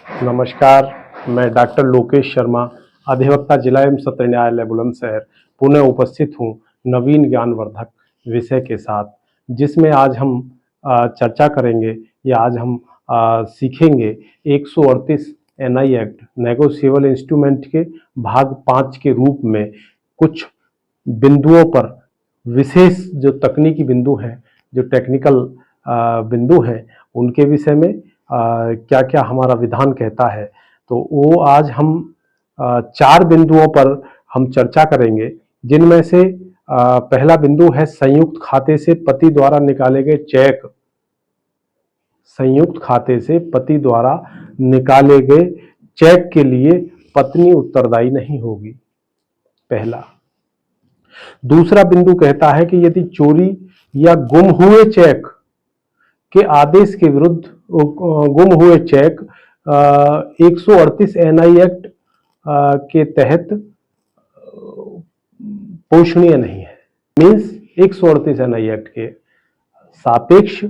नमस्कार, मैं डॉक्टर लोकेश शर्मा, अधिवक्ता जिला एवं सत्र न्यायालय बुलंदशहर, पुणे उपस्थित हूँ नवीन ज्ञानवर्धक विषय के साथ, जिसमें आज हम चर्चा करेंगे या आज हम सीखेंगे 138 एनआई एक्ट नेगोशिएबल इंस्ट्रूमेंट के भाग 5 के रूप में कुछ बिंदुओं पर विशेष जो तकनीकी बिंदु हैं, जो टेक्निकल बिंदु हैं, उनके विषय में क्या क्या हमारा विधान कहता है। तो वो आज हम 4 बिंदुओं पर हम चर्चा करेंगे, जिनमें से पहला बिंदु है संयुक्त खाते से पति द्वारा निकाले गए चेक। संयुक्त खाते से पति द्वारा निकाले गए चेक के लिए पत्नी उत्तरदायी नहीं होगी, पहला। दूसरा बिंदु कहता है कि यदि चोरी या गुम हुए चेक के आदेश के विरुद्ध गुम हुए चेक 138 एनआई एक्ट के तहत पोषणीय नहीं है। मीन्स 138 एनआई एक्ट के सापेक्ष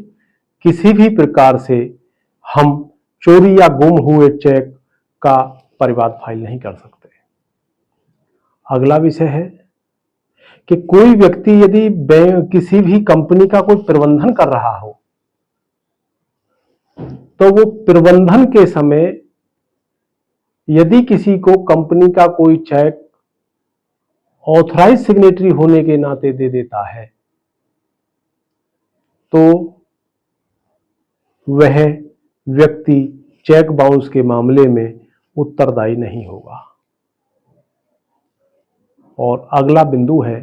किसी भी प्रकार से हम चोरी या गुम हुए चेक का परिवाद फाइल नहीं कर सकते। अगला विषय है कि कोई व्यक्ति यदि किसी भी कंपनी का कोई प्रबंधन कर रहा हो, तो वो प्रबंधन के समय यदि किसी को कंपनी का कोई चेक ऑथराइज सिग्नेटरी होने के नाते दे देता है, तो वह व्यक्ति चेक बाउंस के मामले में उत्तरदायी नहीं होगा। और अगला बिंदु है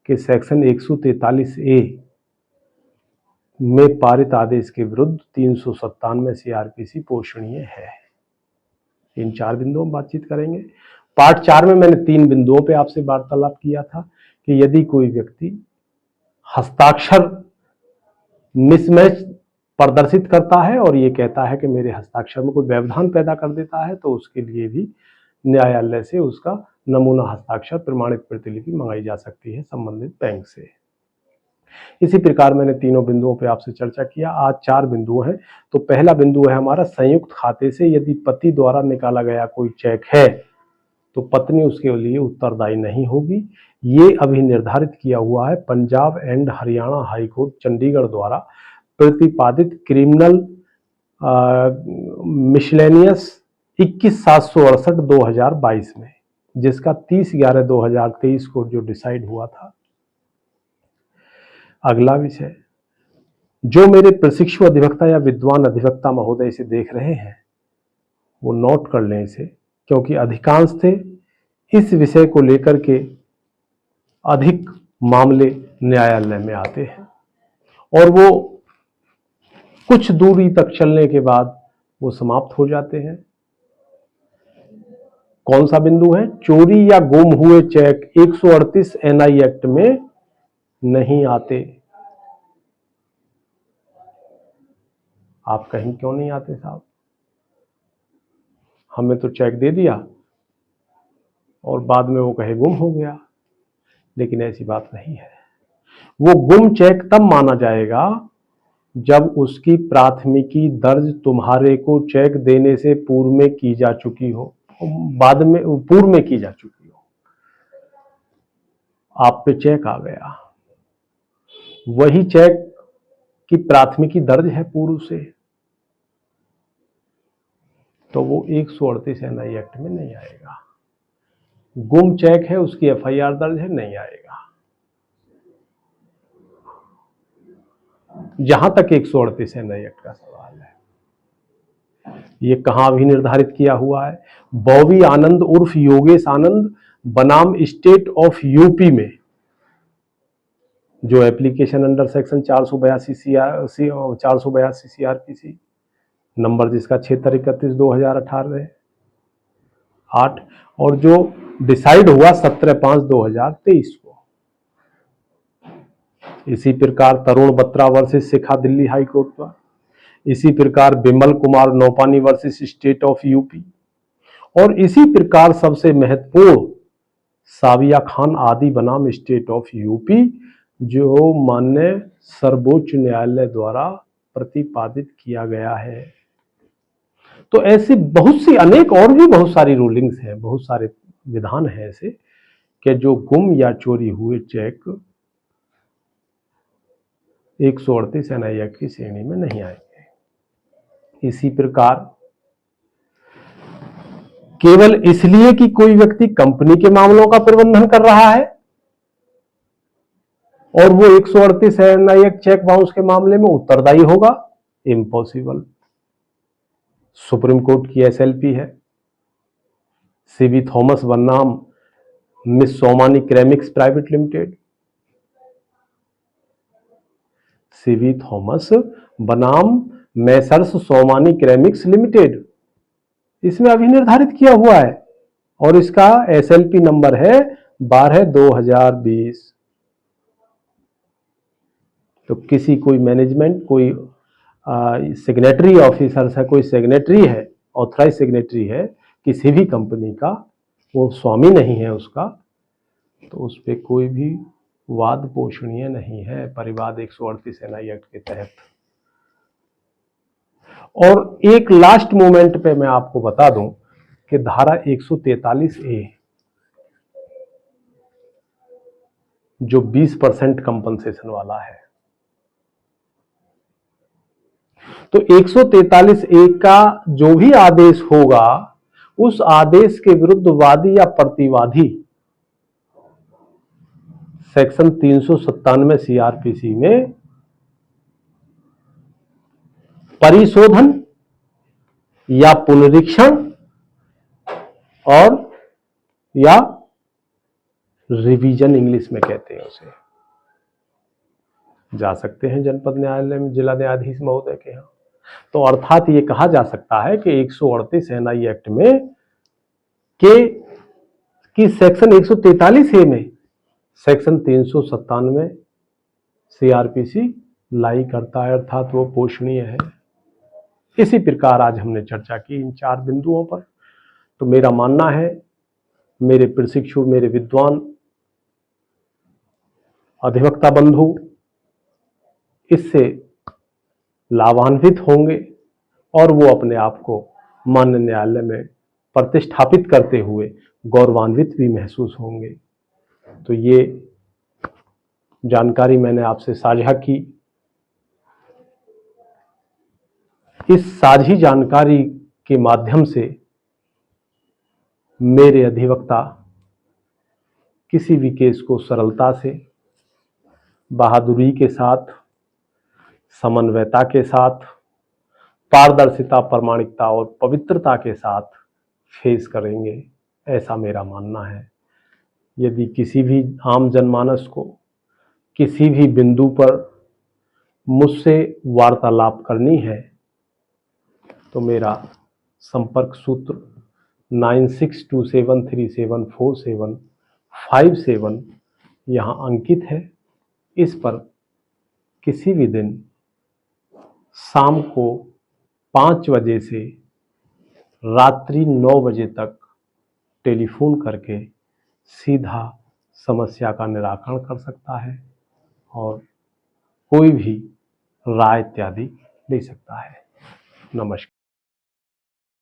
कि सेक्शन 143A में पारित आदेश के विरुद्ध 397 सीआरपीसी पोषणीय है। इन 4 बिंदुओं में बातचीत करेंगे। पार्ट 4 में मैंने 3 बिंदुओं पे आपसे वार्तालाप किया था कि यदि कोई व्यक्ति हस्ताक्षर मिसमैच प्रदर्शित करता है और ये कहता है कि मेरे हस्ताक्षर में कोई व्यवधान पैदा कर देता है, तो उसके लिए भी न्यायालय से उसका नमूना हस्ताक्षर प्रमाणित प्रतिलिपि मंगाई जा सकती है संबंधित बैंक से। इसी प्रकार मैंने तीनों बिंदुओं पर आपसे चर्चा किया। आज 4 बिंदु हैं। तो पहला बिंदु है हमारा संयुक्त खाते से यदि पति द्वारा निकाला गया कोई चेक है, तो पत्नी उसके लिए उत्तरदायी नहीं होगी। ये अभी निर्धारित किया हुआ है Punjab and Haryana high court Chandigarh द्वारा प्रतिपादित क्रिमिनल मिसलेनियस 21/768/2022 में, जिसका 30/11/2023 को जो डिसाइड हुआ था। अगला विषय, जो मेरे प्रशिक्षु अधिवक्ता या विद्वान अधिवक्ता महोदय इसे देख रहे हैं, वो नोट कर लें इसे, क्योंकि अधिकांश थे इस विषय को लेकर के अधिक मामले न्यायालय में आते हैं और वो कुछ दूरी तक चलने के बाद वो समाप्त हो जाते हैं। कौन सा बिंदु है? चोरी या गुम हुए चेक 138 एनआई एक्ट में नहीं आते। आप कहीं क्यों नहीं आते साहब? हमें तो चेक दे दिया और बाद में वो कहे गुम हो गया, लेकिन ऐसी बात नहीं है। वो गुम चेक तब माना जाएगा जब उसकी प्राथमिकी दर्ज तुम्हारे को चेक देने से पूर्व में की जा चुकी हो, बाद में पूर्व में की जा चुकी हो। आप पे चेक आ गया, वही चेक की प्राथमिकी दर्ज है पूर्व से, तो वो 138 एनआई एक्ट में नहीं आएगा। गुम चेक है, उसकी एफआईआर दर्ज है, नहीं आएगा। जहां तक 138 एनआई एक्ट का सवाल है, ये कहां भी निर्धारित किया हुआ है? बॉबी आनंद उर्फ योगेश आनंद बनाम स्टेट ऑफ यूपी में, जो application under section 482 CrPC number जिसका 7631/2018 और जो डिसाइड हुआ 17/5/2023 को। इसी प्रकार Tarun Batra versus Shikha Delhi high court पर, इसी प्रकार Bimal Kumar Naupani versus state of UP, और इसी प्रकार सबसे महत्वपूर्ण साविया खान आदि बनाम स्टेट ऑफ यूपी, जो माननीय सर्वोच्च न्यायालय द्वारा प्रतिपादित किया गया है। तो ऐसी बहुत सी अनेक और भी बहुत सारी रूलिंग्स हैं, बहुत सारे विधान हैं ऐसे कि जो गुम या चोरी हुए चेक 138 एनआई एक्ट की श्रेणी में नहीं आएंगे। इसी प्रकार केवल इसलिए कि कोई व्यक्ति कंपनी के मामलों का प्रबंधन कर रहा है और वो 138 एनआई एक्ट चेक बाउंस के मामले में उत्तरदायी होगा, इम्पॉसिबल। सुप्रीम कोर्ट की एसएलपी है, सीवी थॉमस बनाम Miss Somani ceramics private limited, CV Thomas बनाम मैसर्स सोमानी क्रेमिक्स लिमिटेड, इसमें अभी निर्धारित किया हुआ है और इसका एसएलपी नंबर है 12/2020। तो किसी कोई मैनेजमेंट, कोई सिग्नेटरी ऑफिसर है, कोई सिग्नेटरी है, ऑथराइज सिग्नेटरी है किसी भी कंपनी का, वो स्वामी नहीं है उसका, तो उस पर कोई भी वाद पोषणीय नहीं है परिवाद 138 एनआई एक्ट के तहत। और एक लास्ट मोमेंट पे मैं आपको बता दूं कि धारा 143A जो 20% कंपनसेशन वाला है, तो 143A का जो भी आदेश होगा उस आदेश के विरुद्ध वादी या प्रतिवादी सेक्शन 397 सीआरपीसी में परिशोधन या पुनरीक्षण और या रिवीजन इंग्लिश में कहते हैं उसे, जा सकते हैं जनपद न्यायालय में जिला न्यायाधीश महोदय के यहाँ। तो अर्थात ये कहा जा सकता है कि 138 एनआई एक्ट में कि सेक्शन 143A में सेक्शन 397 सीआरपीसी लाई करता है, अर्थात वो पोषणीय है। इसी प्रकार आज हमने चर्चा की इन 4 बिंदुओं पर। तो मेरा मानना है, मेरे प्रशिक्षु, मेरे विद्वान अधिवक्ता बंधु इससे लाभान्वित होंगे और वो अपने आप को माननीय न्यायालय में प्रतिष्ठापित करते हुए गौरवान्वित भी महसूस होंगे। तो ये जानकारी मैंने आपसे साझा की। इस साझी जानकारी के माध्यम से मेरे अधिवक्ता किसी भी केस को सरलता से, बहादुरी के साथ, समन्वयता के साथ, पारदर्शिता, प्रामाणिकता और पवित्रता के साथ फेस करेंगे, ऐसा मेरा मानना है। यदि किसी भी आम जनमानस को किसी भी बिंदु पर मुझसे वार्तालाप करनी है तो मेरा संपर्क सूत्र 9627374757 यहाँ अंकित है। इस पर किसी भी दिन शाम को 5 बजे से रात्रि 9 बजे तक टेलीफोन करके सीधा समस्या का निराकरण कर सकता है और कोई भी राय इत्यादि ले सकता है। नमस्कार।